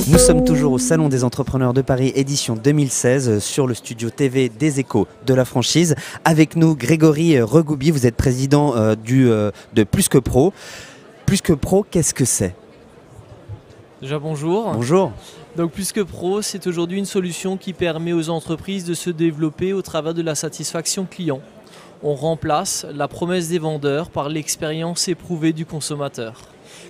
Nous sommes toujours au Salon des Entrepreneurs de Paris, édition 2016, sur le studio TV des Échos de la franchise. Avec nous, Grégory Regoubi, vous êtes président de Plus que Pro. Plus que Pro, qu'est-ce que c'est? Déjà bonjour. Bonjour. Donc Plus que Pro, c'est aujourd'hui une solution qui permet aux entreprises de se développer au travers de la satisfaction client. On remplace la promesse des vendeurs par l'expérience éprouvée du consommateur.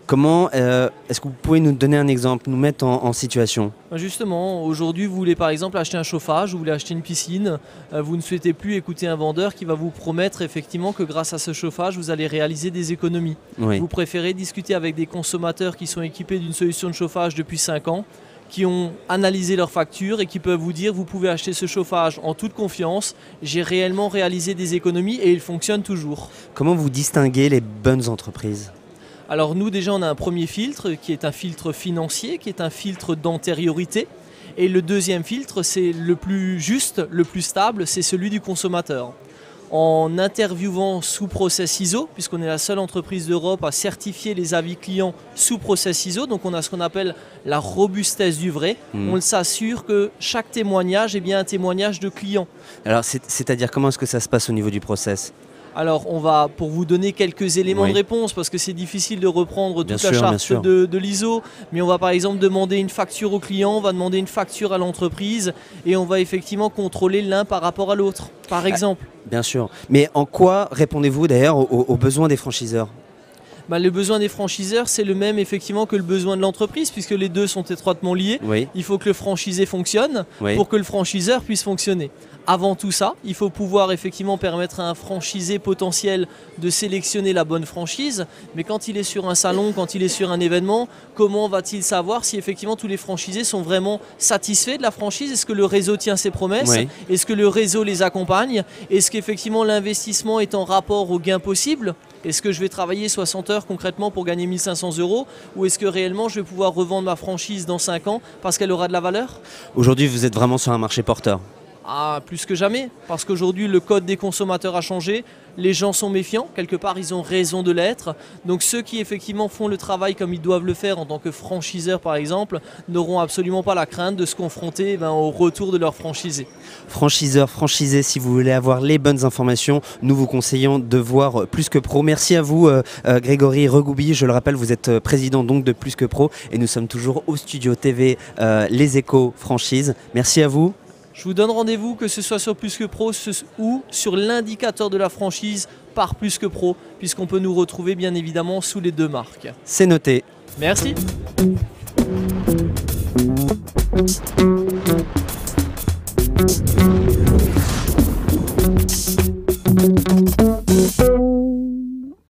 Comment est-ce que vous pouvez nous donner un exemple, nous mettre en situation? Justement, aujourd'hui, vous voulez par exemple acheter un chauffage, vous voulez acheter une piscine, vous ne souhaitez plus écouter un vendeur qui va vous promettre effectivement que grâce à ce chauffage, vous allez réaliser des économies. Oui. Vous préférez discuter avec des consommateurs qui sont équipés d'une solution de chauffage depuis 5 ans, qui ont analysé leurs factures et qui peuvent vous dire vous pouvez acheter ce chauffage en toute confiance, j'ai réellement réalisé des économies et il fonctionne toujours. Comment vous distinguez les bonnes entreprises? Alors nous déjà on a un premier filtre qui est un filtre financier, qui est un filtre d'antériorité. Et le deuxième filtre, c'est le plus juste, le plus stable, c'est celui du consommateur. En interviewant sous process ISO, puisqu'on est la seule entreprise d'Europe à certifier les avis clients sous process ISO, donc on a ce qu'on appelle la robustesse du vrai, on s'assure que chaque témoignage est bien un témoignage de client. Alors c'est-à-dire comment est-ce que ça se passe au niveau du process? Alors on va, pour vous donner quelques éléments de réponse, parce que c'est difficile de reprendre toute la charte de l'ISO, mais on va par exemple demander une facture au client, on va demander une facture à l'entreprise et on va effectivement contrôler l'un par rapport à l'autre, par exemple. Bien sûr. Mais en quoi répondez-vous d'ailleurs aux besoins des franchiseurs? Le besoin des franchiseurs, c'est le même effectivement que le besoin de l'entreprise, puisque les deux sont étroitement liés. Oui. Il faut que le franchisé fonctionne pour que le franchiseur puisse fonctionner. Avant tout ça, il faut pouvoir effectivement permettre à un franchisé potentiel de sélectionner la bonne franchise. Mais quand il est sur un salon, quand il est sur un événement, comment va-t-il savoir si effectivement tous les franchisés sont vraiment satisfaits de la franchise? Est-ce que le réseau tient ses promesses? Est-ce que le réseau les accompagne? Est-ce qu'effectivement l'investissement est en rapport au gain possible? Est-ce que je vais travailler 60 heures concrètement pour gagner 1 500 € ou est-ce que réellement je vais pouvoir revendre ma franchise dans 5 ans parce qu'elle aura de la valeur? Aujourd'hui, vous êtes vraiment sur un marché porteur. Ah, plus que jamais, parce qu'aujourd'hui le code des consommateurs a changé, les gens sont méfiants, quelque part ils ont raison de l'être, donc ceux qui effectivement font le travail comme ils doivent le faire en tant que franchiseurs par exemple, n'auront absolument pas la crainte de se confronter au retour de leur franchisé. Franchiseurs, franchisés, si vous voulez avoir les bonnes informations, nous vous conseillons de voir Plus que Pro. Merci à vous Grégory Regoubi, je le rappelle, vous êtes président donc de Plus que Pro et nous sommes toujours au studio TV Les Échos Franchise. Merci à vous. Je vous donne rendez-vous que ce soit sur Plus que Pro ou sur l'indicateur de la franchise par Plus que Pro, puisqu'on peut nous retrouver bien évidemment sous les deux marques. C'est noté. Merci.